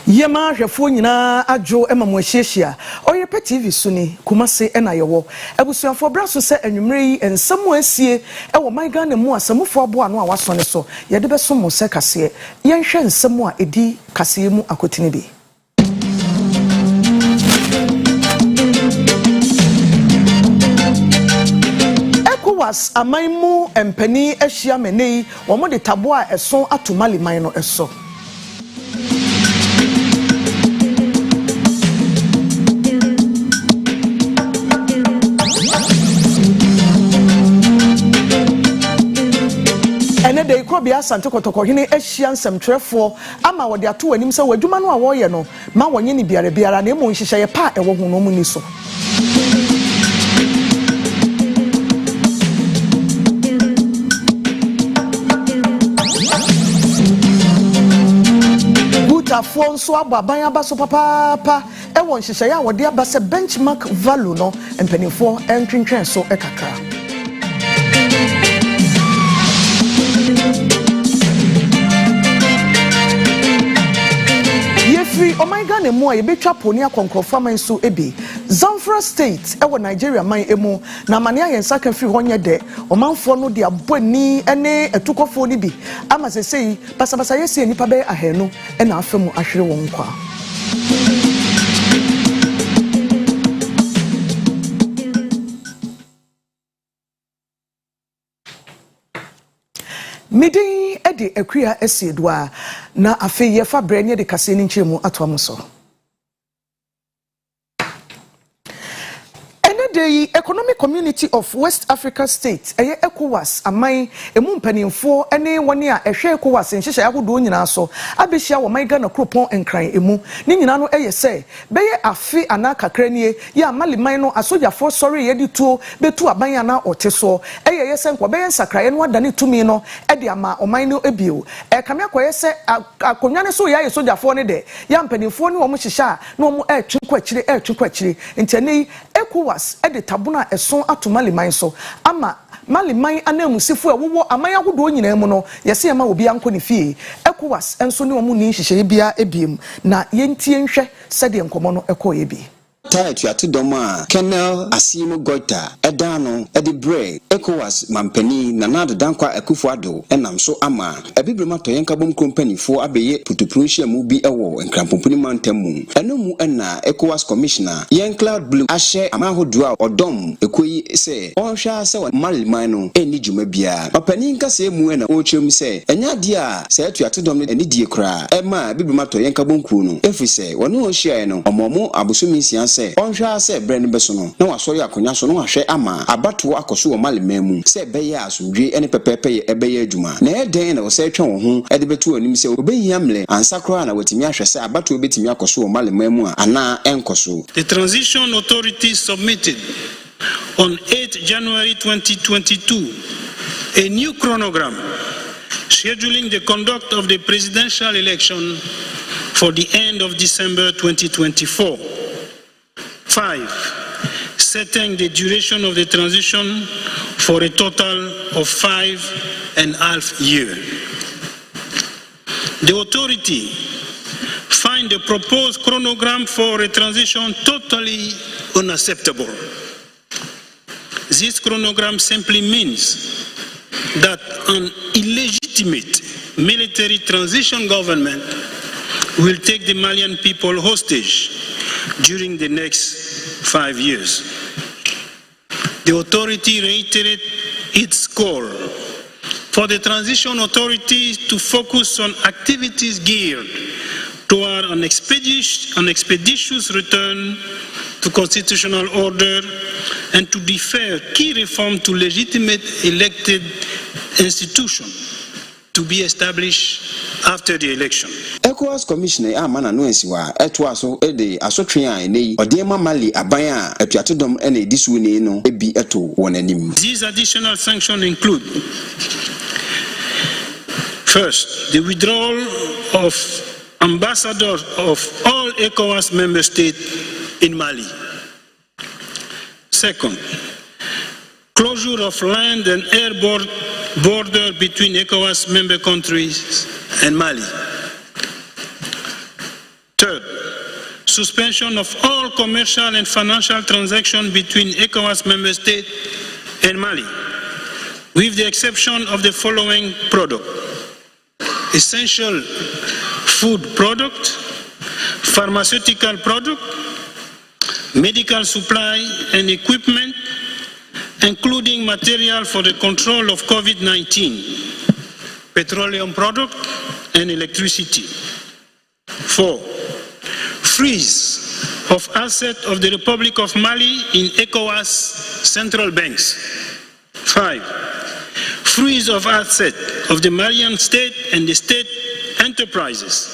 Yema hwefo nyina adwo emamu ahyiahia Oyerepa TV suni kumase ena yewo ebusuafo braso se anwumre yi ensam asie ewo man Ghana mu asamufo abo ano a wasone so ye de beso mo se kase yenhwe ensam a edi kase mu akotine bi was amaimu empani ahia menei wo mo de tabo a eso atomali man no eso ene de ikobia sante kotoko hene ahia nsemtwerefo ama wo de ato anim se wadwuma no a wo ye no ma wonye ni biara na emu nhihye ye pa ewo hu no mu ni so afo nso ababan abaso papa e won hyehyɛ ya wode abase benchmark value no empanifo entwentwen so ekakra yefri oman Ghana mu a yebetwa poni akonkrofo man so ebi Zamfara state e wo Nigeria man emu na mane ayensa kan firi honye de omanfo no de aboni ene etukofo ni bi ama sesei pasabasa yesi enipa be ahenu e na afemu ahwere won kwa midin ede akua esiedoa na afi ye fa branye de kase ni nchemu atoamuso the Economic Community of West Africa States ECOWAS amai emu mpanimfo ene woni a ehwe ECOWAS nhyehyɛ ahodo nyina so abehia wo man Ghana kropon enkran emu ni nyina no se beye afi ana kakra nie ya maliman no asojafo sori ye di tuo betu aban ana ote so ye se nko beye nsakraye no adane tumi no de ama oman no ebio kame akoye se akonwa ne so ya ye sojafo ne de ya mpanimfo ne wo mo hyehyɛ a na wo mo etwe kwachire ntene ECOWAS de tabuna eson atomali man so ama maliman anamusifo ewowo aman ahodo nyina mu no yese ema obi anko ne fie ECOWAS enso ne omu ni hyehyɛ bia ebiem na yentie nhwɛ sɛde nkomo no ekoye bi Tight at Doma, Kenel, Asimo Goita, Edano, Edibre, ECOWAS, Mampeni, Nanada Dankwa, Ekufuado, and Namso Ama, a bibliomato Yankabum company for Abe, Putuprusha Mubi Awo, and Cramponi Mantemu, and no mu enna, ECOWAS Commissioner, Yan Cloud Blue, Ashe, Amaho Dua, or Dom, Ekui say, or shall say, Mali Mano, any Jumabia, Papaninka say Muena, Ochum say, and Yadia, said to Atodom and Idia cry, Emma, bibliomato Yankabum Kuno, if we say, one no share no, or Momo, Abusumi. Onhwa se brand beso no na wasori akonya so no ahwe ama abato akoso o malememu se beye asomdwe ene pepepe ye ebeye adwuma na eden na wo se twa wo ho ede betu anim se obehiamle ansakro na watimi ahwe se abato obetimi akoso o malememu ana enkoso. The transition authority submitted on 8 January 2022 a new chronogram scheduling the conduct of the presidential election for the end of December 2024. 5. Setting the duration of the transition for a total of 5.5 years. The authority find the proposed chronogram for a transition totally unacceptable. This chronogram simply means that an illegitimate military transition government will take the Malian people hostage during the next 5 years. The authority reiterated its call for the transition authority to focus on activities geared toward an expeditious return to constitutional order and to defer key reform to legitimate elected institutions to be established after the election. ECOWAS Commissioner Amana Nuensiwa, Etwaso, Ede, Asotria, Ene, Odema Mali, Abaya, Etiatodom, and a diswini no, Ebi Eto, one enim. These additional sanctions include first, the withdrawal of ambassadors of all ECOWAS member states in Mali. Second, closure of land and air border between ECOWAS member countries and Mali. Third, suspension of all commercial and financial transactions between ECOWAS member states and Mali, with the exception of the following product: essential food product, pharmaceutical product, medical supply and equipment, including material for the control of COVID-19, petroleum product, and electricity. 4, freeze of assets of the Republic of Mali in ECOWAS central banks. 5, freeze of assets of the Malian state and the state enterprises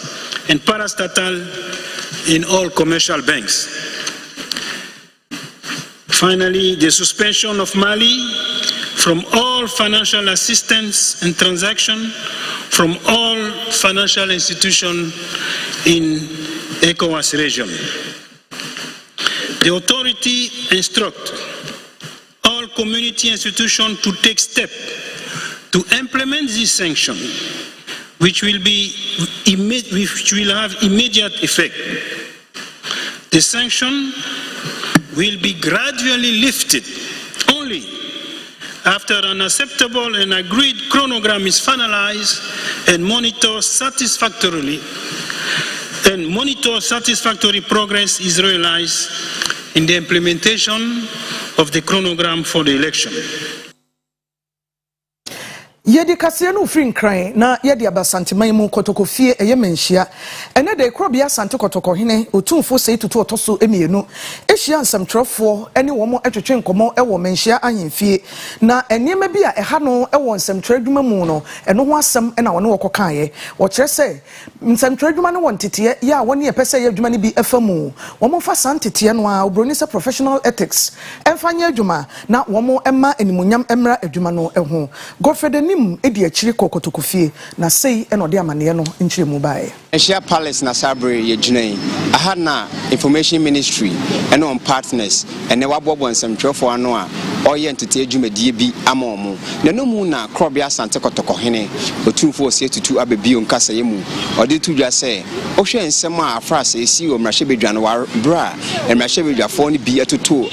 and parastatal in all commercial banks. Finally, the suspension of Mali from all financial assistance and transaction from all financial institutions in ECOWAS region. The authority instructs all community institutions to take steps to implement this sanction, which will have immediate effect. The sanction will be gradually lifted only after an acceptable and agreed chronogram is finalized and satisfactory progress is realized in the implementation of the chronogram for the election. Yedi kasia no free nkran na yedi abasanteman mu kotokofie eyemenhia ene de krobia sante kotoko hene otumfo sei tutu otoso emienu ehia nsamtrofo ene womo etwetwe nkomo ewo menhia ahemfie na enema bi a eha no ewo nsamtradwuma mu no eno ho asem ena wone wokokaaye wo kire se nsamtradwuma no wontete ya wone epese ye adwuma ne bi efamu womo fa santete no a obroni se professional ethics emfanya adwuma na womo emma animunyam emra adwuma no eho Godfrey edi achiri kokotokofie na sei enode amane no nchire mu bae Asia Palace na Sabre ye ginai aha na information ministry and on partners and ne wabobo nsɛmtwerɛfo ano a ɔyɛ ntete adwumadie bi ama ɔmo na no mu na krobia sante kotoko hene otumfo osie tutu abebio nkasa ye mu ɔde tudwa sɛ ɔhwɛ nsɛm a afrase esi o mrahye bedwa no war bra mrahye bedwafo ne bi atoto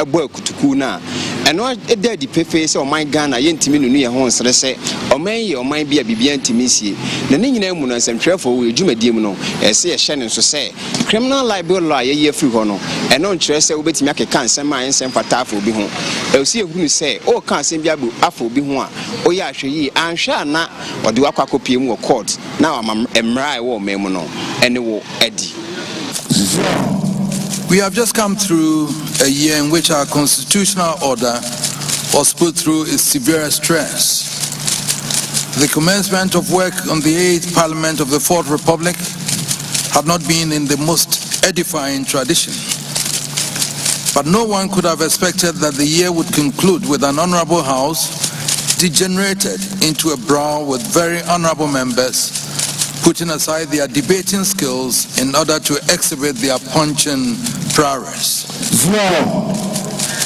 ebo akutuku na ɛno ɛda di pefe sɛ ɔman Ghana yɛntimi nunu yɛ ho nsere sɛ ɔman yɛ ɔman bi a bibia ntimi sie na ne nyina mu no nsɛmtwerɛfo wɔ adwumadie mu no ɛsɛ yɛhyɛ ne nso sɛ criminal libel law yɛyɛ free hɔ no ɛno nkyerɛ sɛ wobɛtimi akeka nsɛm a nsɛm fata afɔ obi ho ɛwsi ehunu sɛ o ka nsɛm bi abo afɔ obi ho a oyɛ ahwɛ yi anhwɛ ana ɔde wakɔ akɔpie mu wɔ court na mmra ɛwɔ ɔman mu no ɛne wo ɛdi. We have just come through a year in which our constitutional order was put through a severe stress. The commencement of work on the 8th Parliament of the 4th Republic had not been in the most edifying tradition. But no one could have expected that the year would conclude with an honorable house degenerated into a brawl with very honorable members putting aside their debating skills in order to exhibit their punching prowess.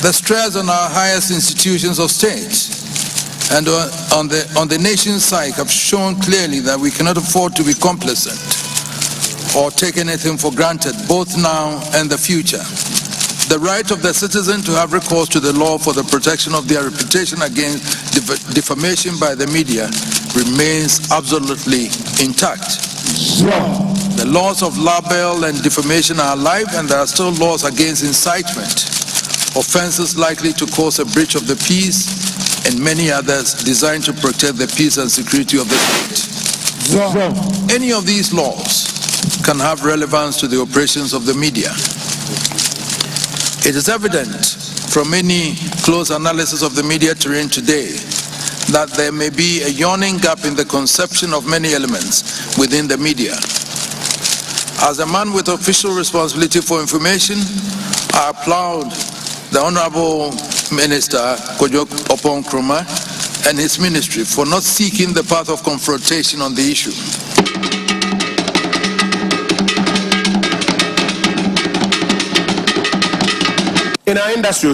The stress on our highest institutions of state and on the nation's side have shown clearly that we cannot afford to be complacent or take anything for granted, both now and the future. The right of the citizen to have recourse to the law for the protection of their reputation against defamation by the media remains absolutely intact. The laws of libel and defamation are alive, and there are still laws against incitement, offenses likely to cause a breach of the peace, and many others designed to protect the peace and security of the state. Any of these laws can have relevance to the operations of the media. It is evident from any close analysis of the media terrain today that there may be a yawning gap in the conception of many elements within the media. As a man with official responsibility for information, I applaud the Honorable Minister Kojo Opon Kroma and his ministry for not seeking the path of confrontation on the issue. In our industry,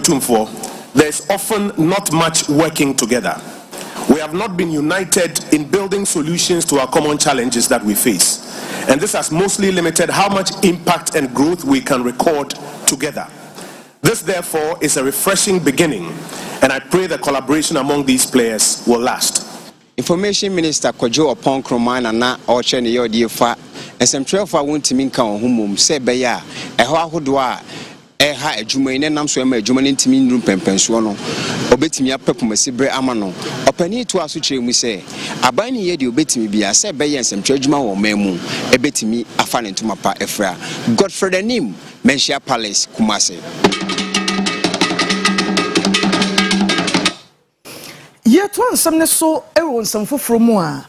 there's often not much working together. We have not been united in building solutions to our common challenges that we face. and this has mostly limited how much impact and growth we can record together. This, therefore, is a refreshing beginning, and I pray the collaboration among these players will last. Information Minister Kojo Opon Kromana na Oche ne Yodiefa esemtrefa wontimi nka ohumum se beya eho ahodo a eha adwuma ine nam so ema adwuma ne ntimi nru pempenso no obetimi apepumasibre ama no opani to aso kyeremu se aban ne yedi obetimi bia se beya esemtre adwuma wo mamu ebetimi afa ne ntuma pa efra Godfrey Anim Menchia Palace Kumase. Yet one some so ewo nsam foforo mu a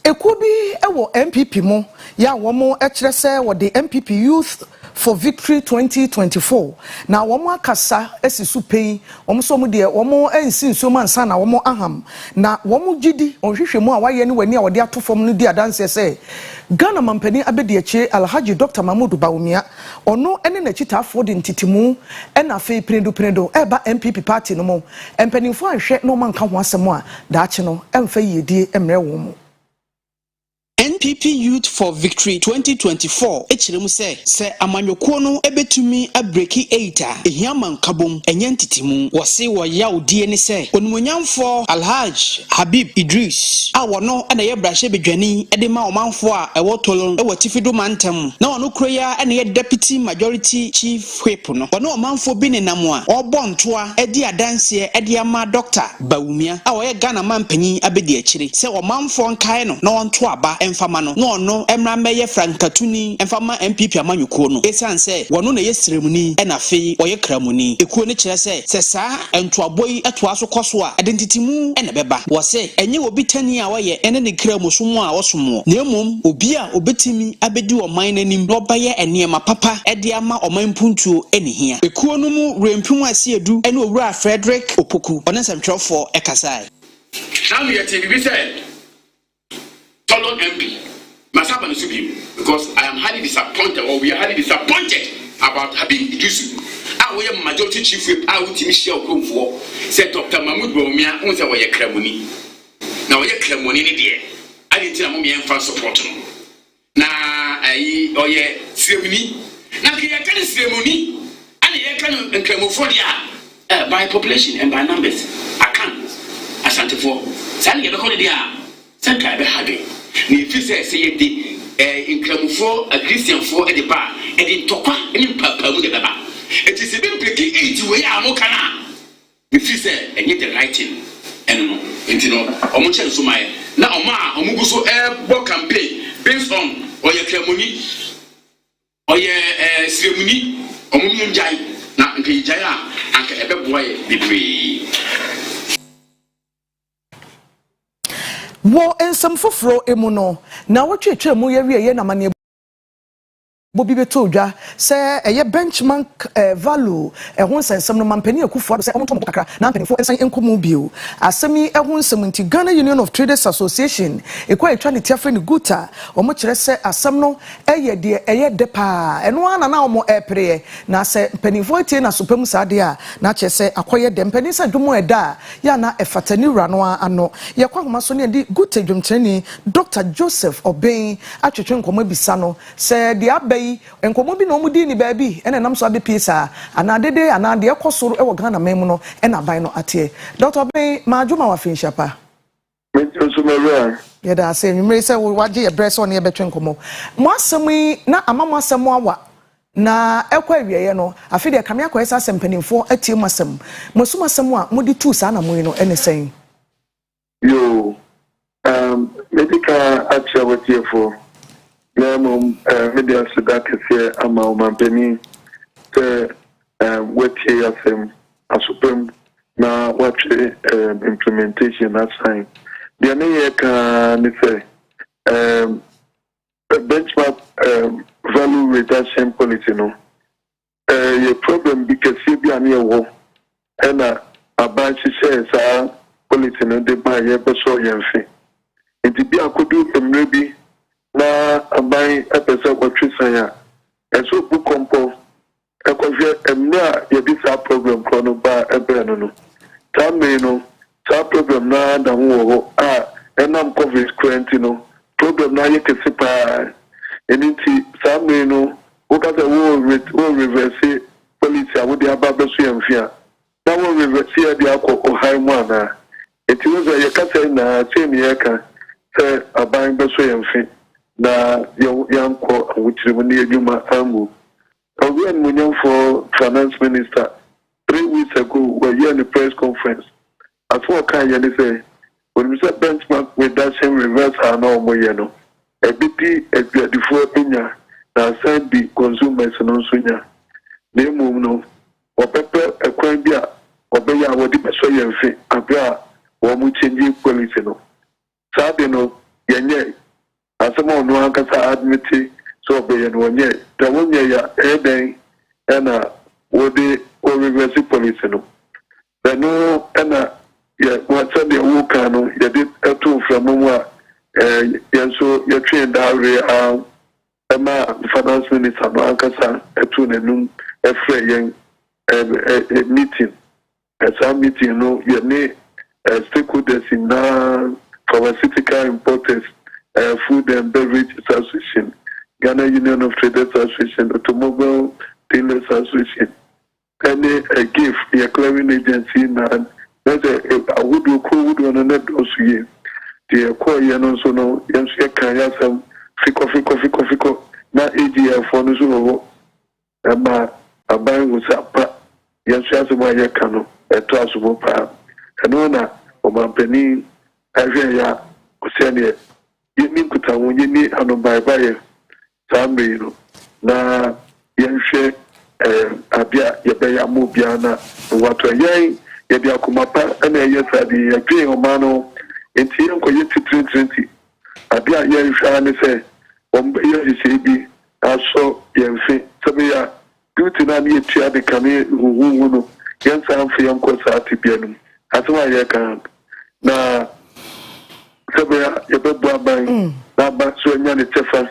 ekubi ewo MPP mo ya womo ekyere se wo the MPP Youth for Victory 2024 na womo akasa esisu pei womo so mu de womo ensi nso mansa na womo aham na womo gidi onhwehwe mu a waye ne wani a wode atofom no di adanse se Ghana mampani abedi eche Alhaji Dr. Mahmoud Bawumia ono ene na chitafo de ntitimu ena fe predo eba MPP party no mo empanimfo anhwe no manka ho asem a daache no emfa yedie emre wo mo NPP Youth for Victory 2024 echiremu se amanyoko no ebetumi abreki 8 ehiaman kabom enyentitimu wose wo yaudie ne se onumonyamfo Alhaj Habib Idris a wono na ye brahye bedwani ede ma omanfo a ewo tolon ewo tifido mantam na wono kroya na ye deputy majority chief whip no wono omanfo bi ne nam a obontoa edi adanse ede ama Dr. Bawumia a wo ye Ghana mampanyi abedi echire se omanfo nkae no na wonto aba emfama no no emra meye frankatuni emfama MPP amanyuko no esanse wono na yesremuni ena fe oye kramuni ekuo ne kire se saa entoaboyi etoa so koso a identitimu ena beba wose enye obi tani a woye ene ne kramusumu a wosomo na emom obi a obetimi abedi oman nanim no baye enema papa ede ama oman puntuo enihia ekuo no mu rempum asiedu ene owura Frederick Opoku onesemtwefo ekasai now we are telling say Tolon MP must happen to be because I am highly disappointed, or we are highly disappointed about Habib Idris. We are majority chief whip out to Michelle Kumfo, said Dr. Mahmoud Bawumia, who said, "Why Cremoni? Now, why Cremoni, dear? I didn't tell me and support him. Now, I ceremony. Now, can you ceremony? And you can Cremophobia by population and by numbers. I can't. I sent for Sandy the holiday. Sanka Habi. If you say in Cramufo, a Christian for at the bar, and in Topa, and in Papa with the Baba. It is a bit breaking 80 way Amokana. If you say, and yet the writing, and Omocha Sumai. Now, Ma, Omuguso air work campaign based on Oya Cramoni, Oya Ceremony, Omumian Jai, now in Jaya, and a boy, the free. Wo ensam foforo emu no na wotwetwe mu ye na mane bobi betodwa se eye benchmark value ho nsensem no mampani akufo se omonto kakra na mpanifo ensan enkomu bio asemi ho nsem nti Ghana Union of Traders Association ekwa etwa ne tiafre ne guta omo kire se asem no eye de eye de pa eno ana na omo epre na se mpanifo tie na sopam saade a na che se akoye de mpanisa dwomo eda ya na efatani wura no ano ye kwa homa so ne di guta dwomtreni Dr. Joseph Oben atwetwe nkomo bisa no se de abai enkomo bi no mudi ni baabi ene nam so abepisa anadede anade ekosoro ewo Ghana memu no ena ban no ate Dr. Oben maadwuma wa finhya pa yeda se nwumre se waje ye breso ne betwe nkomo mo asemi na amamo asemo awa na ekwa wieye no afide kamia kwa esa sempanimfo atie mo asem mo sum asemo a modi tu sa na mo no ene sen yo medical action with you for media Sudakese ama umampeni te weti yasem asupem na wache implementation assign. The ne ka ni say benchmark value reduction policy no your problem because you be an year and about says policy no de buy ye so yenfe. It be akudu emrebi na abai epesa kwatwisan ya eso bu kompo ekwohwe emna ye bi sa problem kono ba ebe no no tambe no sa problem na da ho enam covid 20 no problem na ye kesipa Anything, some may know, what are the war reverse police, I would have Babasu and Fia. Now, we reverse the alcohol high one. It was a Yakasa, same Yaka, say, a buying Basu and Fia. Na young call, which is near Yuma Ambu. I went for finance minister 3 weeks ago, we're here in the press conference. As for Kanye, say, when we said benchmark with that same reverse, I know more, you know. A BT, a before Inya, now send the consumers and also Inya. Name no, or pepper, a quambia, or beya, what the soy and fit, a bra, or much changing policy. No, Sabino, Yanye, as someone no Ankasa admitted, so be and 1 year. The 1 year, a day, and what they or reverse policy. No, the no, and yeah, what said the Wukano, you did a two from Mumwa, and so you're trained out. Emma finance minister no ankasa etu nenum efre yen meeting esa meeting no ye ne stakeholders in pharmaceutical importers, food and beverage association, Ghana Union of Traders Association, Automobile Dealers Association, and a gift a clearing agency na there's a wood on a net also ye the call yen also no yen kan ya some Fico na AGF for no so ema aban wo sapa yensu asoma ye kano eto asomo pa eno na o mampani ahwe ya osiane yemi nkuta wo yemi ano bye sambe no na yenhwe abia ye be ya mo bia na wato yen ye bia komapa na ye sadi ye dwen o ma no enti yenko ye 2020 abia yenhwe ne se you say be also yenfe sabia duty na ni etia de kane huhu no yensa amfe yenko sa atibianum asema ye kan na sabia ye bebu aban na ba so enya ne tefa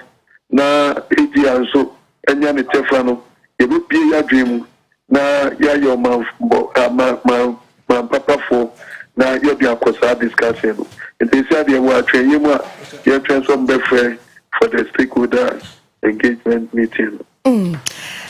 na edi anso enya ne tefa no ye be bie ya dwimu na ya yo ma papa fo na ye bi akosa discussion no enti say de wa twen yemu a ye twen so mbefre for the stakeholder engagement meeting.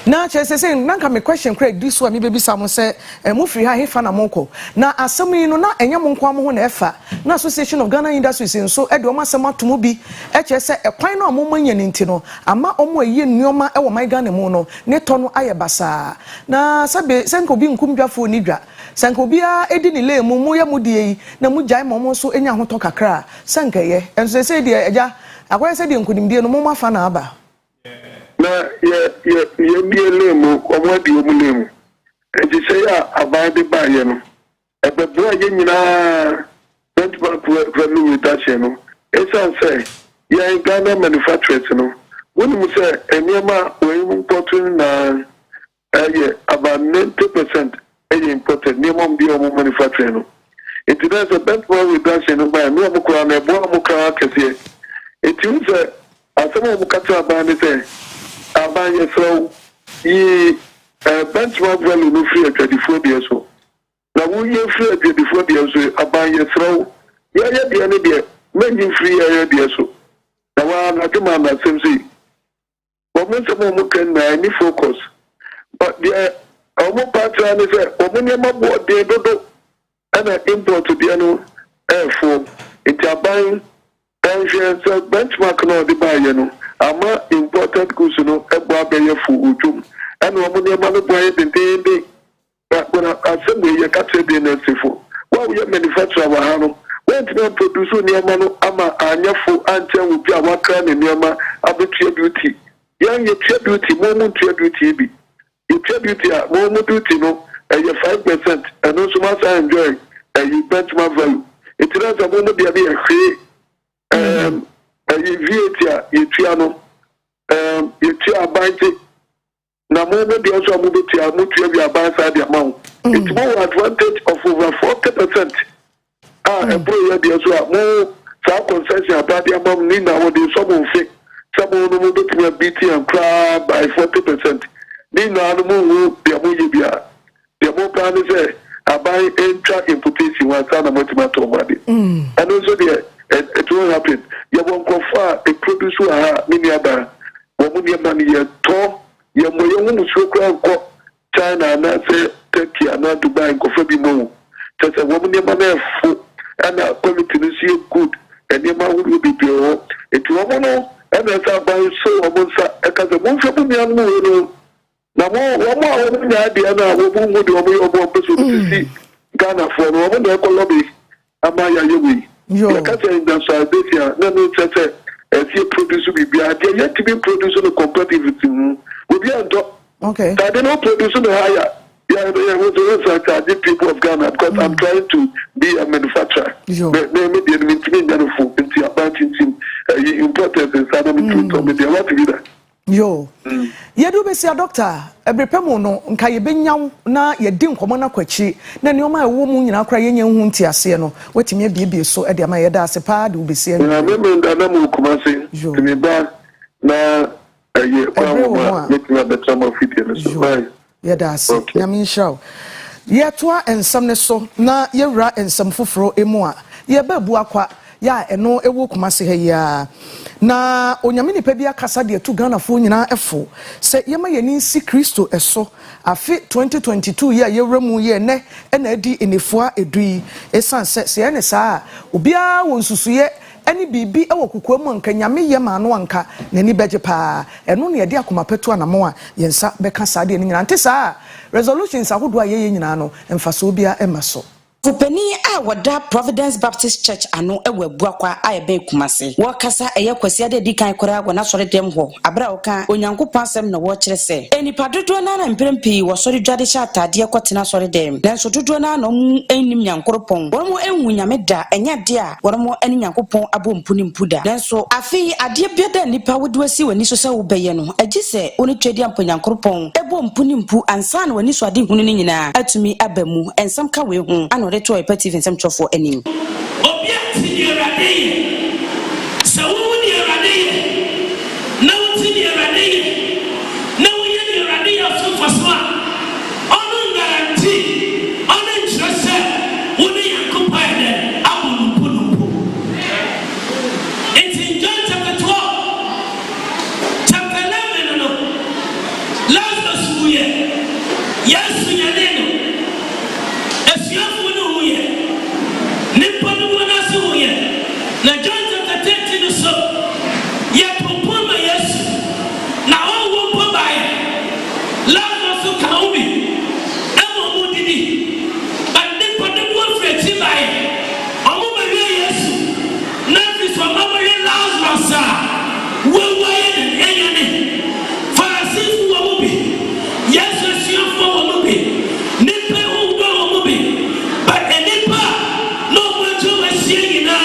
Na say nanka me question Craig this one me baby Sam say mo free ha hefa na monko na asem yi no na enya monko am ho na efa na Association of Ghana Industries nso e de o masem atomo bi e che say ekwan na omo manya ni nti no ama omo ayi nneoma e wo my Ghana mu no ne to no aye basa na sabe senko bi nkumdwafo ni dwa senko bia edi ni le mu ya mu die na mu jai mo so enya ho to kakra senka ye enso say de eja akwai say de nkunimdie no mo mafa na aba na ye bie lemu omwadi omulemu enti say abade ba ye no ebebo ye nyina benchmark value reduction no esan say ye Ghana manufacturers no wonu say eniema we import na about 90% imported niema bi omo manufacturer no enti there's a benchmark reduction no by no mo kwa na ebo mo ka kese enti say asema mo kata abande say abanye so yi benchmark value no free at 24 years so na wo ye free at 24 years so abanye so ya bia ne bia menyin free ya bia so na wa na kema na semsi bo mo se mo kan na ni focus but the omo patra ne se omo ne mabo de dodo ana import bia no for it abanye so benchmark no de ba ye no ama important goods no ebo abeye fu udum and wo mo ma no boy de but when asem ye ka trade na sefo wa we manufacturer wa ha no when to produce ni ma no ama anyafo anchen wo bi a waka ne niema abetua beauty yan ye tua beauty mo tua beauty bi ye tua beauty a mo beauty no 5% and also must enjoy benchmark value it is a mo bia be a VAT yetua no yetua banki na mo be also mo betua mo tua bi abansa de amount it more advantage of over 40% employer de also mo sa concession abade amount ni na wo de so mo fe some no mo betua BT and crab by 40% ni na no mo de mo ye bia de mo plan say abai entra imputation wa sana mo tomato body and also the it will happen. You won't go far a producer mini other money money ye to ye mo ye hu so kra ko China na say Turkey na Dubai ko fa bi mo tete wo money money fu ana quality no see good and ye ma wo bi bi o etu wo no and sa ba so wo sa e ka ze mo fa bu mi anu no na mo wo nya dia na wo bu mu de wo so see Ghana for no wo na ko lobby amaya yewi ya ka say in so Abia na no tete if you produce be yet to be producing a competitivity will be okay I don't know producing higher the people of Ghana because I'm trying to be a manufacturer maybe the about important inside of the what to be that yo ye do be say doctor ebrepemo no nka ye benyaw na ye di nkomo na kwachi na ne oma ewo mu nyina kra ye nya hu ntiase no watimi biebie so e de ma ye da ase pa de obesie na me na mu kumase timi ba na ye kwa ma metina betra ma fidie so ye da ase na me show ye toa ensam ne so na ye wra ensam foforo emu a ye ba bu akwa ya eno ewo kumase ha ya na onyame nipa bia kasa de tu Ghana fo nyina efo se yema yeni si Kristo eso afi 2022 ya yewramu ye ne na adi enefua edui esan se ene saa obia wo nsusuye ani bibi ewo kokoamu anka nyame ye ma no anka nani beje pa eno ne yede akomapetu anamo a yensa beka saa de nyina nte saa resolutions ahodo a ye nyina no emfaso bia emaso Fupeni a wada Providence Baptist Church ano ewe buakwa a ebe kumase. Wakasa eye kwasi ade di kan kora agwa na sori dem ho. Abra oka onyankopon asem na wo kire se. Enipa dodo na na mprempi wo sori dwade sha atade kwatena sori dem. Nanso dodo na no enim nyankopon. Wormo enwu nyame da enya de a wormo eni nyankopon abompu ni mpuda. Nanso afi ade biada nipa wodo asi wani so se wo beye no. Agi se oni twedi ampo nyankopon ebompu ni mpu ansa na wani so ade hunu ni nyina atumi abamu ensam ka we hu ano to a petty in some for any. Na John chapter 13 so ye popoma Yesu na wo pomba ye la so kaumi emo mudidi ande podo wo freti ba ye omo ba Yesu na fi so mama ye Lazarus wo ye ne farasi wo mo bi Yesu si fo wo mo bi ne pe wo do wo mo bi ba enipa no mo jo wa si na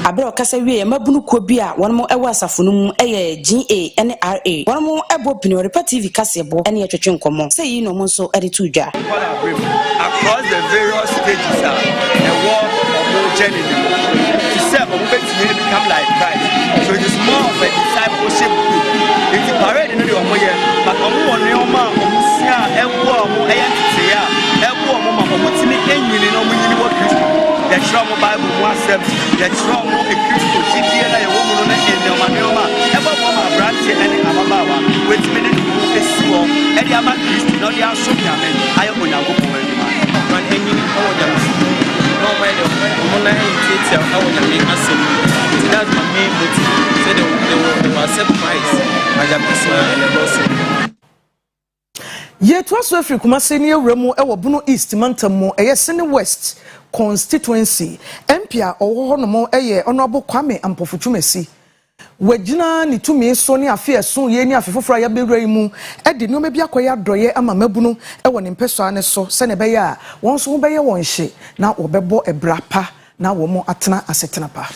Abro kasa wie mabunu ko bi a wonmo ewa asafo no mu eye GA ene RA wonmo ebo Oyerepa TV kasebo ene yetwetwe nkomo say yi no mo nso ede tu dwa across the various stages the war of journey to serve a movement to become like Christ. So it is more of a discipleship group. It's a parade in the Omoye, but Omo Neoma, Omusia, Ewo, Ayantia, Ewo, Omutimi, Enyi, no Minibo Christian. The Trauma Bible was the Trauma a Christian, GDA, a woman in Neoma, Ewa Mama Branch and Ababawa, with minute is small, and the Ama Christian, not the Ashoka, I am going to go for any man. When any order. That's my main motive. So they will accept Christ as a person and a person. Yet was Africa Kumase near Remo ewo Bono East Mantamo SENE West constituency Empia or Honomo Honorable Kwame Ampofutumesi. Wejina ni tumi so ni afi esun ye ni afefofra ya bewrai mu e de no me bia koya doye ama mabunu e woni mpeso ane so se ne beya a won so beye won hye na wo bebo ebra pa na wo mo atena asetena pa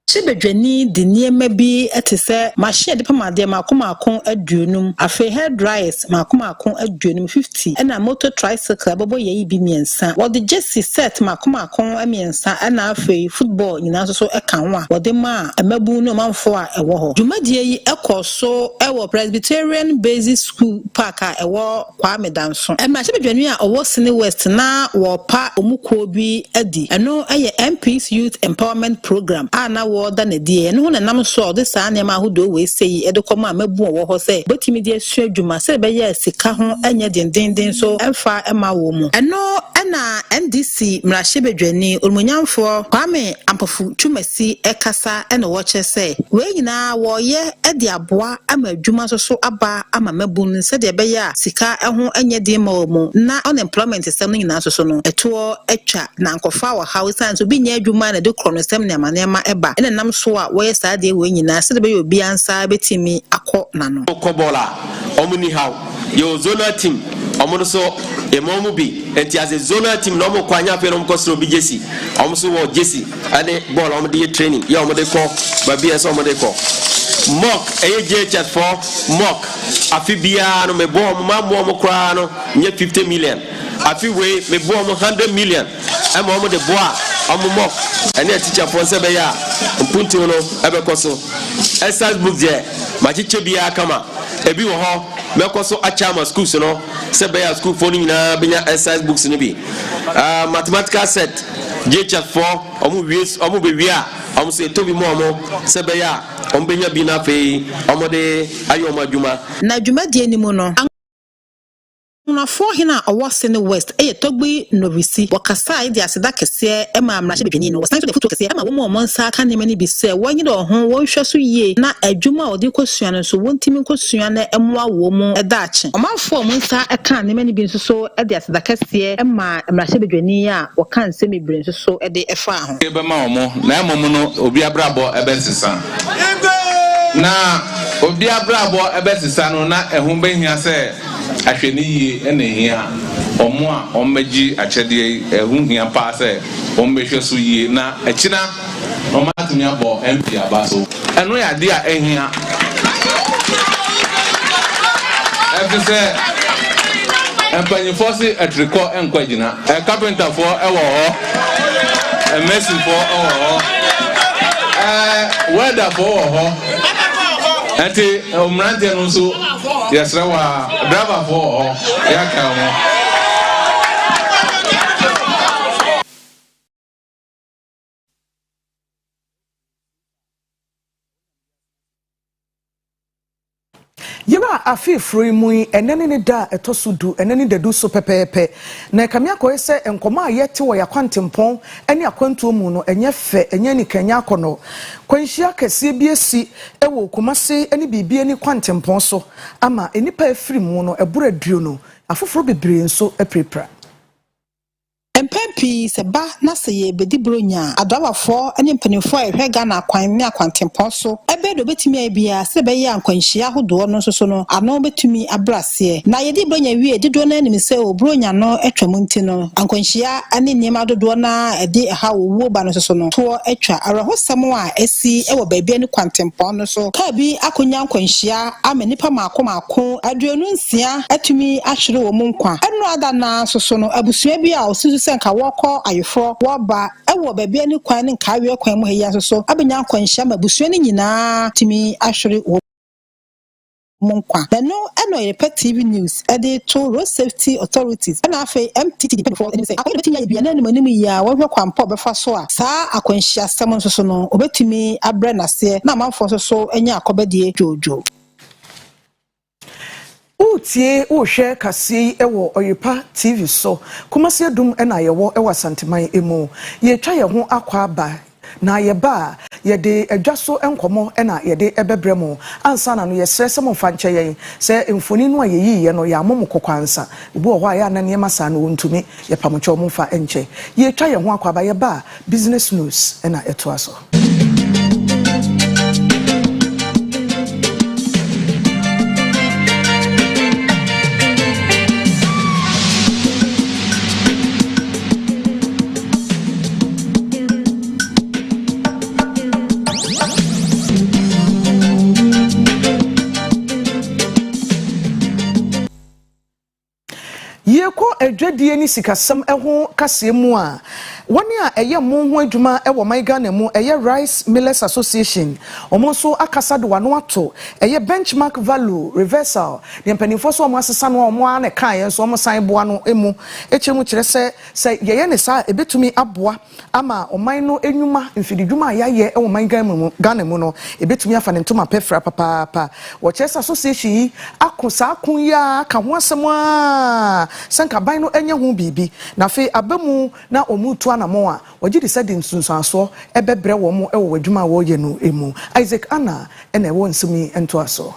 Shibedweni di niema bi etese machine de pamade makomako aduonum afe hair dryers makomako aduonum 50 ena motor tricycle bobo yeyi bi miensa wode jersey set makomako amiensa ena afe football nyina so eka ho a wode ma amabu no manfo a ewo ho dwumadie yi ekoso ewo Presbyterian Basic School Park a ewo Kwame Danso ema shibedweni a owo SENE West na wo pa omuko bi adi eno eye MP's Youth Empowerment Program ana da na die no na nam so de saa ne ma hodo we sei e de koma mabu wo ho se betimi de asua adwuma se be ya sika ho anya dendenden so emfa ema wo mu eno na NDC mrashebedwani olmunyamfo Kwame Ampofu Twumasi ekasa ena wo che se we nyina wo ye e de aboa ama adwuma so aba ama mabu nse de be ya sika ho anya de ma wo mu na unemployment system nyina so no eto etwa na nkofa wa house and so bi nya adwuma na de krono system ne amanema eba nam so a we saa de we nyina se de be obi ansa betimi akọ nano kobola omuni how yo zona team omo so emomu bi enti as a zona team no mo kwanya pe no mo so bi jesi omo so wo jesi ade ball omo de training ya omo de ko ba bi eso omo de ko mock eye chat for mock afi bia no me bo mo kra no nye 50 million afi we me bo 100 million e mo de boa omo mock ene teacher for se be ya mpunti no ebe koso exercise book je machiche bia kama ebi wo ho mekoso achama schools no se be ya school for ni na benya exercise books ni bi mathematical set chat for omo be wi a omo se to bi mo se be ya omo benya bi na fe omo de ayo madwuma na dwuma die ni mu no na for hina owo SENE West togbi novisi wakasa ide aseda kese ema amrashebedwani no wasan to the foot kese ema wo mo nsa ka ne mani bi se wanyi do ho wo hweso yie na adwuma odi kosua no so wontimi kosua na emwa wo mu edaache omanfo mo nsa eka ne mani bi nso so ide aseda kese ema amrashebedwani a wakan se mebre nso so ede efa ho ebe ma omo na emomu no obi abrabo ebe sisa na obi abrabo ebe sisa no na ehun behia se ahweni yi ene hia omo a omagi achede ehun hia pa se ommehwe so yi na akina omatumi abo MP abaso eno ya de a ehia efise empanyifo se atriko enkwagina carpenter for ewo ho mason for ewo ho welder for ho ati omrante no so yesra wa driver for yaka mo Yewa afifrui mu enene ne da etosudu enene dadu so pepepe na kamia ko ese enkoma ayete wo yakwantempon ene akwantuo mu no enye fe enye ni kanya akono kwanhia kase bi esi ewo kumase ene bibie ni kwantempon so ama enipa afiri mu no ebura duo no afoforo bebre nso aprepra Empempi seba na seye bedi bronya adawafo ene mpanimfo ehwe Ghana kwan me akwantempon so ebe do betimi abia sebe ya nkwanhia hodo no so no ano betumi abrase na yedi bronya wie dido na anim se o bronya no etwam nti no nkwanhia ane niema dodo na ede ha wo ba no so no to etwa arahosam a esi ewo baabi ane kwantempon no so ka bi akonya nkwanhia amenipa maako aduonu nsia atumi ahwere wo mu nkwa eno ada na so no abusua bi a osusu nka woko ayefo woba ewo baabi ani kwan ne nka awe kwan mu heya so abenya kwanhia mabusua ne nyina timi ahwere wo munkwa no eno Oyerepa TV news ede to road safety authorities na afi MTT before any say akwa bia na animanim ya wohwe kwampo befa so a saa akwanhia sem so no obetimi abre nase na amanfo so enya akobadie jojo Utie uhwe kase ewo Oyerepa TV so kumase adum na yewo ewa santeman emu ye twa ye ho akwa aba na ye ba ye de adwaso enkomo na ye de ebebremo ansa na no ye srese mo fa nche yen se mfoni no ye yiye no ya momo kokwansa ebi wo ya na ne masa na wontumi ye pamocho mo fa enche ye twa ye ho akwa aba ye ba business news na eto aso adwadie ni sikasam ho kase mu a woni a eye mo ho adwuma e wo man Ghana mu eye Rice Millers Association omo so akasa do wano ato eye benchmark value reversal the mpanimfo so omo asesa no omo an kan ye so omo san boa no emu echemu kire se ye ne sa ebetumi aboa ama oman no enwuma mfididwuma ayaye e wo man Ghana mu no ebetumi afa ne ntoma pefra papa wo chess association yi akosa akun ya ka ho asem a sanka ban no enye ho bibi na fe abamu na omutu anamo a wagidi sɛ de nsunsuaso ɛbɛbrɛ wɔ mo ɛwɔ adwuma a wɔyɛ no emu Isaac Anna ɛna ɛwɔ nsɛmi ntoaso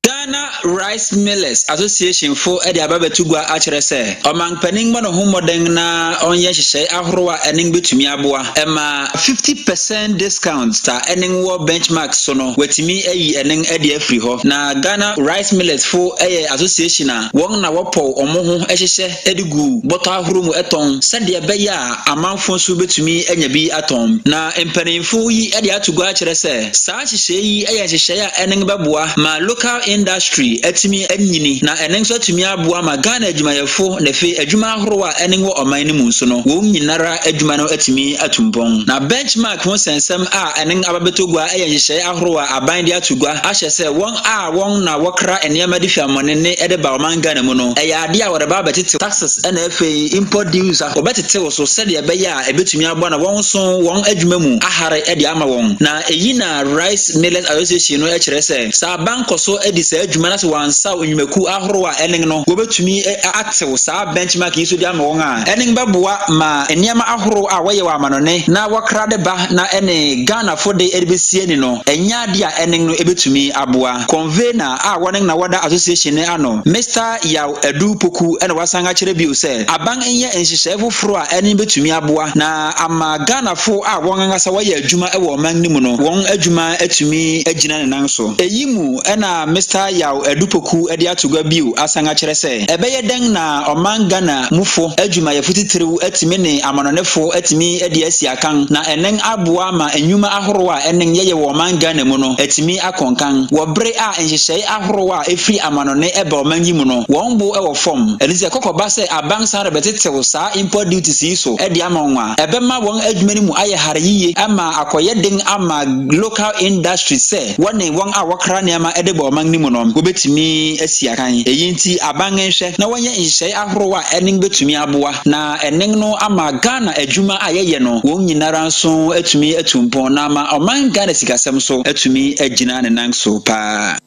Ghana Rice Millers Association for Edi Ababetugwa Achrese. Among penning one of whom modern na on Yeshe Ahroa ending betumi abua. Emma 50% discount star ending war benchmark sono wetimi ending Eddie Friho. Na Ghana Rice Millers for Association wong na wapo omoho eshe edigu bota hrumu eton sadia beya among fonsu betumi enyabi atom. Na empenning fu yi Edi Atugwa Achrese. Sa shishe ending babua ma local industry etimi anyini na enen so atumi aboa ma Ghana adwumayefo na fe adwuma ahoro a enen wo oman ne mu nso no wo nyinara adwuma no atumi atumpon na benchmark ho sensem a enen ababetogwa eyehye ahoro a aban de atugwa ahye se won na wokra enema de fiamone ne ede ba oman Ghana mu no eya ade a wore ba betete taxes na fe import dues a obetete wo so se de be ya ebetumi aboa na won so won adwuma mu ahare ede ama won na eyi na Rice Millers Association no ekire se sa banko so sa adwuma na se wansa onwumaku ahoro a enen no gobetumi atew sa benchmark yi so di ama won a enen baboa ma eniema ahoro a woye wa amanone na wakra de ba na ene Ghana for de ebesie ni no enya de a enen no ebetumi aboa convener a wonen na wada association ne ano Mr. Yaw Edu Poku ene wasanga kire bi o se aban enye enhyehyɛ foforo a enen betumi aboa na ama Ghana fo a won ngasa woye adwuma e wo man ni mu no won adwuma atumi agina ne nan so eyimu ena Mr. Yaw Edupoku edi atugwa biu asanga kire se ebeye den na oman Ghana mufo adwuma yefutitiriw atimi ne amanonefo atimi edi asiakan na enen aboa ma enwuma ahoro a enen yeye wo oman Ghana mu no atimi akonkan wo bre a enhyehyɛ ahoro a efri amanone eba oman yi mu no won bo ewo form elize kokoba se aban san rebetetew sa import duties yi so edi amanwa ebema won adwuma ni mu aye hare yiye ama akoye den ama local industry se won a wakra ne ama ede ba oman ni mu no gobetimi asiakan eyinti abangenhwe na wonye nhye ahoro a enen betumi aboa na enen no ama Ghana adwuma ayeye no won nyinara nso atumi atumpon na ama oman Ghana sikasem so atumi agina ne nan so pa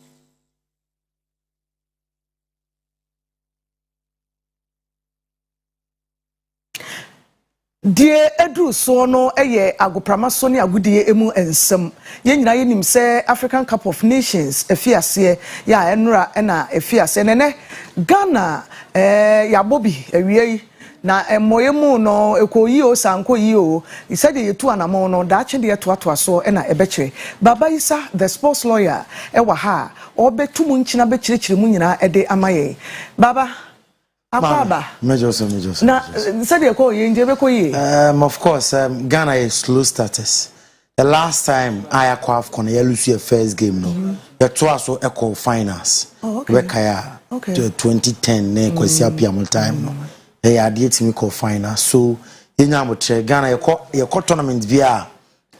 Die edru so no eye agoprama so ne agudie emu ensem ye nyina ye nim se African Cup of Nations efiase ya enra na efiase nene Ghana ya bobi ewie na moyemu no ekoyi o sankoyi o isade yetu anamo no da che de yeto so na ebekire Baba Isa the sports lawyer ewa ha obetumu nchina bekirikire mu nyina ede amaye Baba Ababa. Major. Na said you call you in of course, Ghana is slow status. The last time I acquired Kona, lose your first game, no. The Twaso Echo Finals. Oh, okay. Wekaya 2010, ne Kwasia Piamul time, no. They are the team called Finals. So, in Ghana, your tournament via.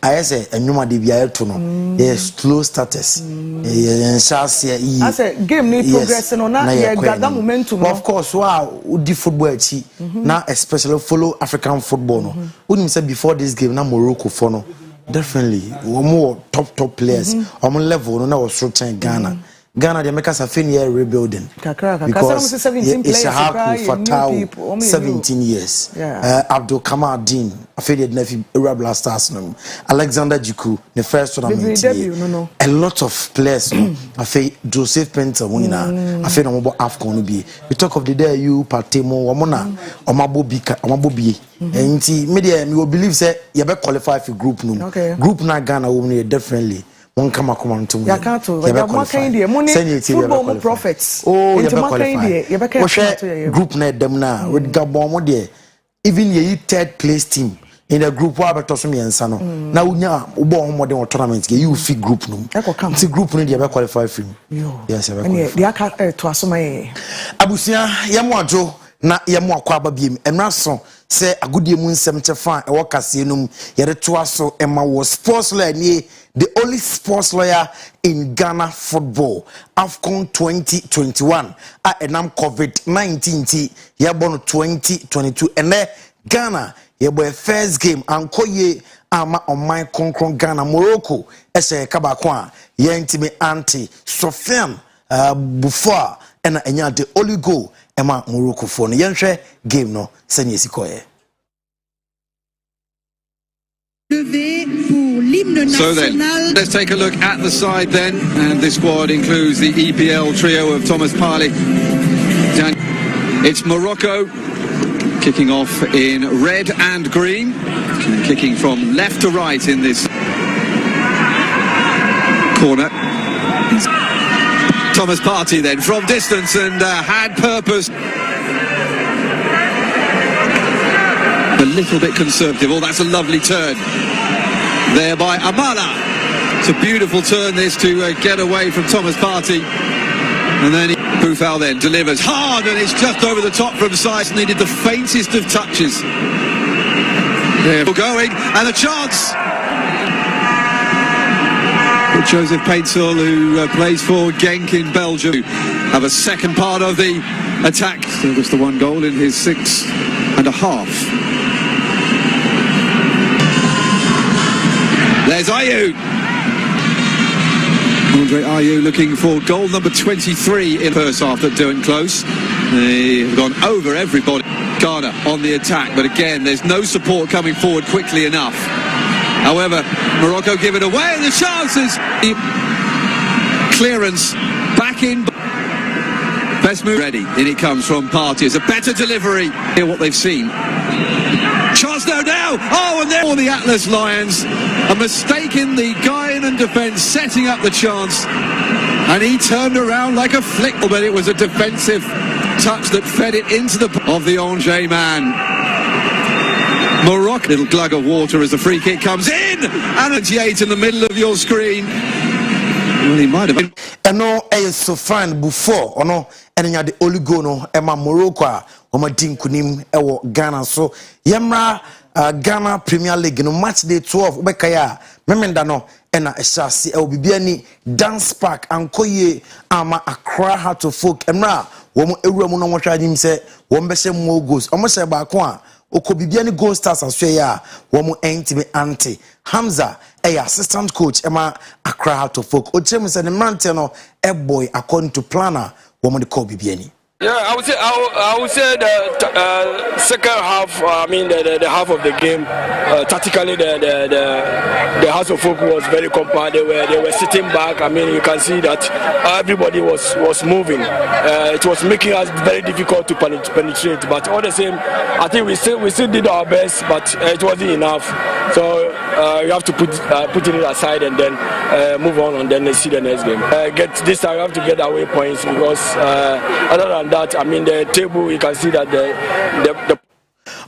I say a new de bia to no yes slow status I say game need progress no na ye gather momentum of course wow di football chi na especially follow African football no wouldn't say before this game na Morocco for no definitely more top players on level no na was certain Ghana they make us a year rebuilding because 17 players Fatau 17 years Abdul Kamar Dean affiliate Nefi Arab Stars Alexander Jiku the first tournament a lot of players affiliate Joseph Penta winner affiliate no AFCON be we talk of the day you Patemo Wamona Omabobi and media we will believe say you be qualify for group group na Ghana women definitely one come to me. Football prophets. Oh, you group net them now with Gabon there. Even ye third place team in the group where Betosumi and Sano. Now ubo more than tournament you fit group no. See group no dey qualify for. Yes, to asoma Abusia yamwajo na yɛmo akɔ aba biem ɛmra so sɛ agodie mu nsɛm kyɛfa a ɛwɔ kaseɛ nom yɛde toa so ɛma wɔ sports lawyer nie the only sports lawyer in Ghana football AFCON 2021 a ɛnam COVID-19 ti yɛbɔ no 2022 ɛnɛ Ghana yɛbɔ first game ankoye ama ɔman konkron Ghana Morocco ɛhyɛ kabako a yɛntimi anti Sofian Buffon ɛna ɛnya the only goal ɛma Morocco for no yɛnhwɛ game no sɛnea esi kɔɛ. So then, let's take a look at the side then, and this squad includes the EPL trio of Thomas Partey. It's Morocco kicking off in red and green, kicking from left to right in this corner. Thomas Partey then from distance and had purpose. A little bit conservative. Oh, that's a lovely turn there by Amala. It's a beautiful turn this to get away from Thomas Partey. And then Boufal then delivers hard and it's just over the top from size. Needed the faintest of touches. There going and a chance. Joseph Paintsel, who plays for Genk in Belgium, have a second part of the attack. So just the one goal in his 6.5. There's Ayew. Andre Ayew looking for goal number 23 in the first half at Doing Close. They have gone over everybody. Ghana on the attack, but again, there's no support coming forward quickly enough. However, Morocco give it away and the chances. Clearance back in. Best move ready. In it comes from Partey. It's a better delivery. Hear what they've seen. Chance now. Oh, and there the Atlas Lions. A mistake in the Guyana defence, setting up the chance. And he turned around like a flick, but it was a defensive touch that fed it into the of the Angers man. Morocco, little glug of water as the free kick comes in, and it's Yates in the middle of your screen. Well, he might have been. And no, so fine before, or no, and the only goal no, Emma Morocco, or my team kunim, Ghana. So, Yamra, Ghana Premier League, no match day 12, Ubekaya, Memendano, and a chassis, LBBN, Dance Park, and Koye, Ama, Accra, how to folk, Emra, Woman, Eruamuno, what I him say, one best more goals, almost about Kwa. Okobibiani Gold Stars Australia, woman entime anti Hamza, assistant coach, Emma Accra to folk. Ochem said the Manteno, a boy according to planner, woman the Kobibiani. Yeah, I would say the second half. I mean the half of the game. Tactically, the House of Folk was very compact. They were sitting back. I mean, you can see that everybody was moving. It was making us very difficult to penetrate. But all the same, I think we still did our best, but it wasn't enough. So you have to put it aside and then move on and then see the next game. This time we have to get away points because other than that, I mean the table, you can see that the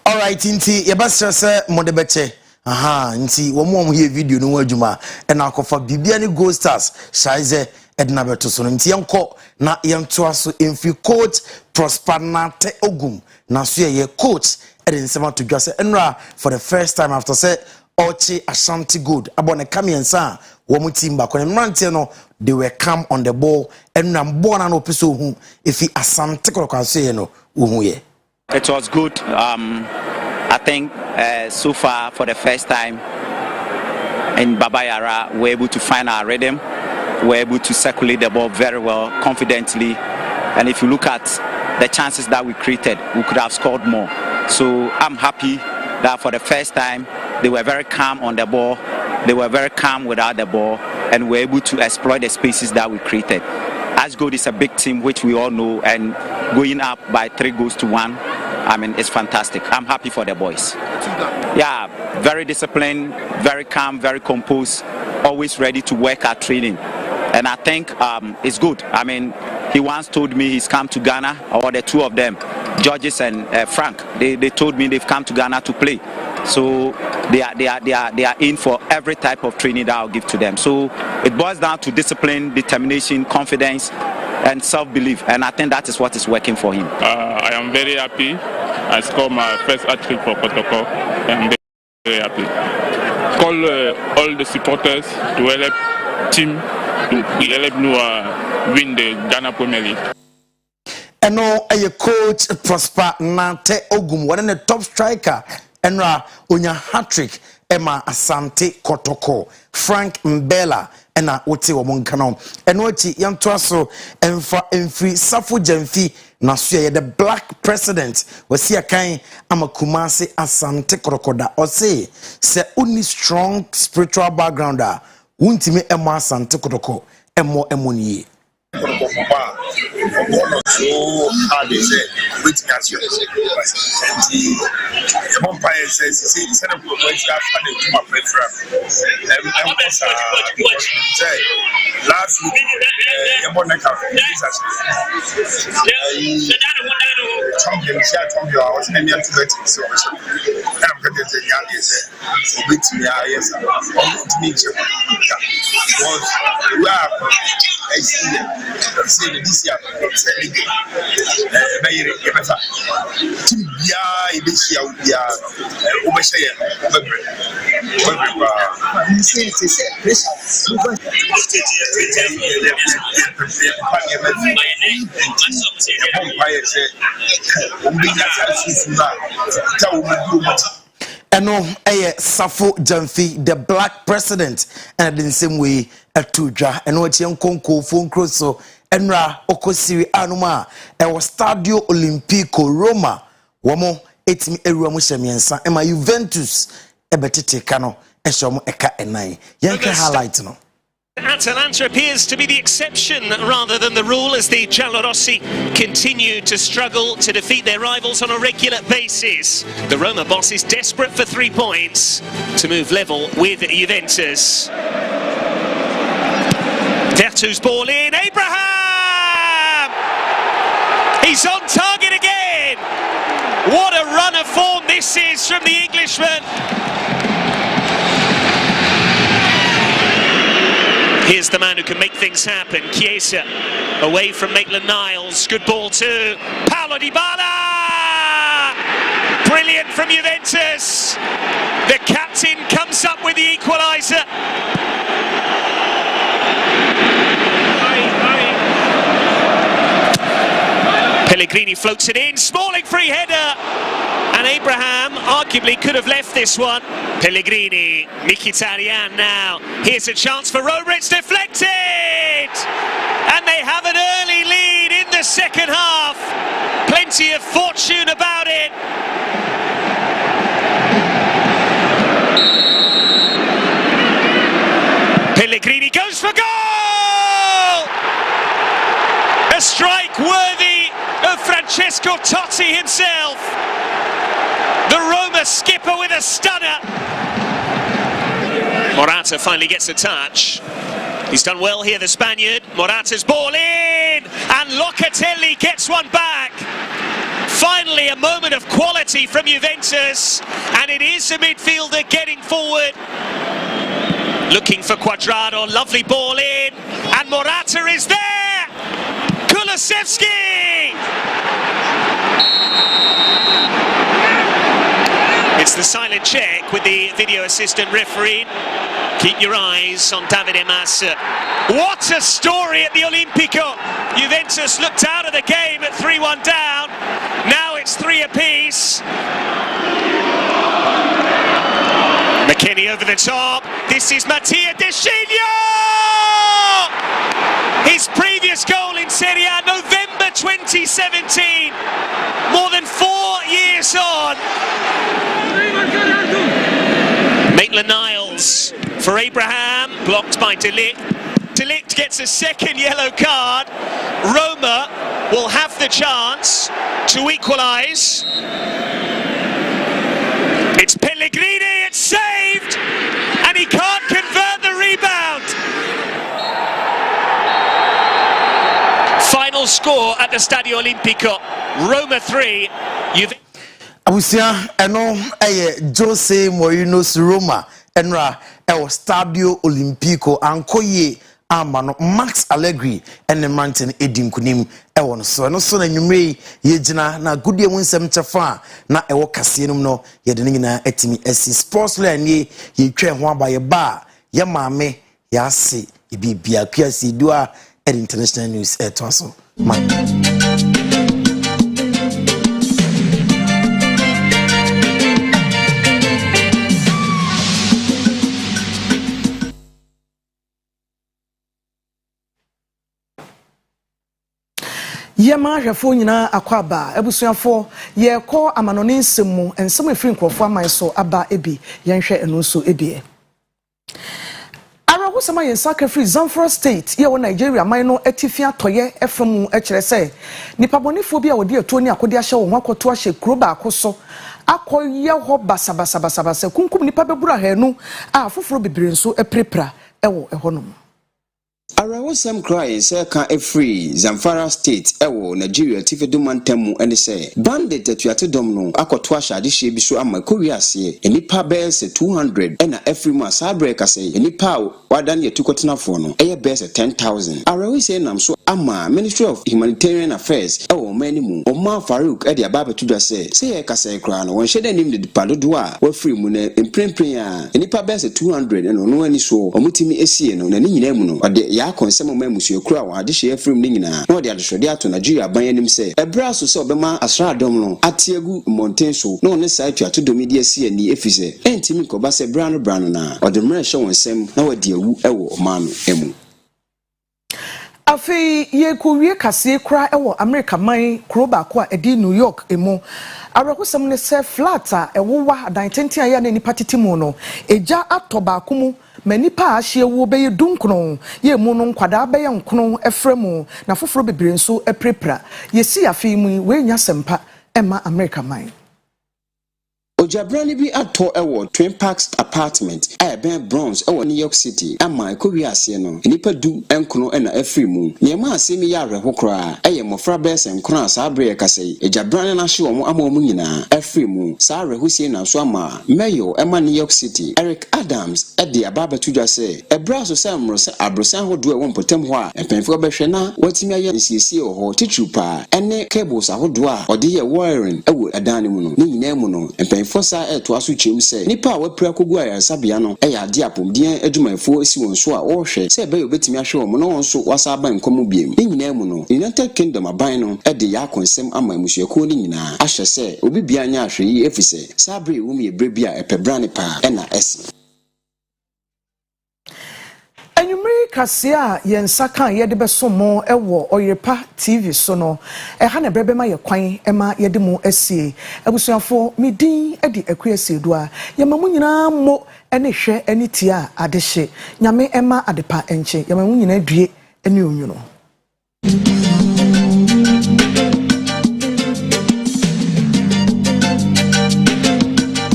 all right, inti yabasra se modebeche nti wo mo here video no adwuma e na akofa bibia ni Gold Stars shaize edna beto so nti yenko na yentoa so emfi coach Prosperity Ogum na so ye coach edensema to dwa se enra for the first time after say Ochi Ashanti Good abone kamiensa wo mu team ba kone mrante no they were calm on the ball and number na no peso hu efi Asante kwa so no hu ye. It was good. I think so far for the first time in Babayara we're able to find our rhythm. We're able to circulate the ball very well, confidently. And if you look at the chances that we created, we could have scored more. So I'm happy that for the first time they were very calm on the ball. They were very calm without the ball, and we're able to exploit the spaces that we created. Asgold is a big team, which we all know, and going up by 3-1, I mean, it's fantastic. I'm happy for the boys. Yeah, very disciplined, very calm, very composed, always ready to work at training. And I think it's good. I mean, he once told me he's come to Ghana, or the two of them, Georges and Frank. They told me they've come to Ghana to play. So they are in for every type of training that I'll give to them. So it boils down to discipline, determination, confidence, and self-belief. And I think that is what is working for him. I am I'm very happy. I scored my first hat-trick for Kotoko. I'm very happy. Call all the supporters to help team to help win the Ghana Premier League. And now a coach Prosper Nante Ogum, one of the top striker, and Unya hat-trick, Emma Asante Kotoko, Frank Mbela, and Wote Wamonkanon. And what Yantuaso and free Safu Jenfi, Nasuya, the black president, was here kind Amakumase Asante Kotoko, or say only strong spiritual backgrounder, Wuntime Emma Asante Kotoko, Emo Emoni. So hard is it? Which has your umpire says, instead of going to my preference, last week, champion, I was in the near to get so I'm going to the youngest with me. Yes, I want to meet you. I see this year, Eno Safo Jamfi, the black president, and in the same way a tuja and what young Conco phone crosso enra okosiri anuma was Stadio Olimpico Roma wamo etimi eruamu shemiensa ema Juventus ebetete kano eshomo eka enai yanke highlight no. Atalanta appears to be the exception rather than the rule as the Giallorossi continue to struggle to defeat their rivals on a regular basis. The Roma boss is desperate for 3 points to move level with Juventus. Vertu's ball in, Abraham! He's on target again! What a run of form this is from the Englishman! Here's the man who can make things happen, Chiesa, away from Maitland-Niles, good ball to Paulo Dybala! Brilliant from Juventus! The captain comes up with the equaliser. Pellegrini floats it in, Smalling free header, and Abraham arguably could have left this one. Pellegrini, Mkhitaryan now, here's a chance for Roma, it's deflected! And they have an early lead in the second half. Plenty of fortune about it. Pellegrini goes for goal! A strike worthy of Francesco Totti himself. The Roma skipper with a stunner. Morata finally gets a touch. He's done well here, the Spaniard. Morata's ball in, and Locatelli gets one back. Finally, a moment of quality from Juventus, and it is a midfielder getting forward. Looking for Cuadrado, lovely ball in, and Morata is there! Kulusevski! It's the silent check with the video assistant referee. Keep your eyes on Davide Massa. What a story at the Olimpico! Juventus looked out of the game at 3-1 down. Now it's 3 apiece. McKennie over the top. This is Mattia Descigno! His previous goal in Serie A, November 2017. More than 4 years on. Maitland-Niles for Abraham, blocked by De Ligt. De Ligt gets a second yellow card. Roma will have the chance to equalise. It's Pellegrini, it's saved, and he can't convert the rebound. Final score at the Stadio Olimpico, Roma 3, Juventus. Abusia eno Jose Mourinho's Roma enra Stadio Olimpico ankoye amano Max Allegri ene Manton edi nkunim ewo no so na nwumre ye gina na godie mu nsem chefa na ewo kase num no ye de nyina atimi asi sports line ye twa ho abaye ba ye maame ya ase ibibia kwasi dua at international news to so Yema hwefo nyina akwaba ebusuafo ye ko amanone nsemu ensem efiri nkrofo aman so aba ebi yenhwe eno so ebie Ara husama yensa kafri Zamfara state ye wo Nigeria man no atifia toye efemu ekire se nipa bonifo bi a wodi eto ni akode ahye wo akoto ahye kroba akoso akoye ho basabasa kunkum nipa bebura hanu a foforo bibire nso eprepra ewo ehonom Arawosam cry say ka free Zamfara state ewo Nigeria tifedumantamu ene say bandit atuate dom no akoto ahade hye bi so ama kowiase enipa bese 200 ena every month sabre ka say enipa wadan ye tukotenafo no eye bese 10,000 Arawose nam so ama Ministry of Humanitarian Affairs ewo manimu Omar Farouk e dia baba tudwa say ye ka say kra no won hyede nim de padodo a wa free mu na emprempren a enipa bese 200 ena no ani so omutimi esie no na ni nyina mu no ode ya konsem mamusu ekura wa ade hye efrim ni nyina na ode adehode ato Nigeria ban anim se ebra so se obema asradom no atiegu mountain so na one side to domidi asi ani efise entimi ko ba se brano na ode mra hye wonsem na wadi awu ewo omano emu Afi ye kuwie kase kura ewo America man kroba ko a edi New York emu arakosam ne se flat a ewowa adan tenten aya na nipa titimu no eja atoba akumu manipa ahye wo beye dunkron ye mu no nkwada beye nkron efremu na foforo bebire nso eprepra yesi afi mu we nya sempa ema America man Ojabrani bi ato ewo Twin Parks apartment ben Bronx ewo New York City ama ekowiase no nipa du enkono na afrimu niema asemi ya rehokra eye mofra bese nkono asabre kase Ojabrani na hye omo ama omu nyina afrimu sa rehusie na so ama mayor ema New York City Eric Adams edi ababa tudwa se ebraso samro se abrosan hodo ewo mpotem ho a empenfo behwe na watimi aye nsiesie ho titrupa ene cables ahodo a ode ye wiring ewo adane mu no ni nyina mu no fosa eto aso chim se nipa a wapra kogu ayasabia no eya ade apomdien adwumayfo esi won so a wo hwe se be obetimi ahwe wo no won so wasa aba nkomo biem ni nyina mu no United Kingdom aban no ede ya konsem ama emusuako ni nyina ahwe se obi bia nya ahwe yi efise sabre wo mi ebre bia epebrane pa ena esi Enyumri kase a yensa kan ye de besomo ewo Oyerepa TV so no ha na brebe ma ye kwan ema ye de mu asie abusuafo midin edi akuasie do a ye mamu nyina mo ene hwe ene tia adehye nyame ema adepa enche ye mamu nyina due ene onwuno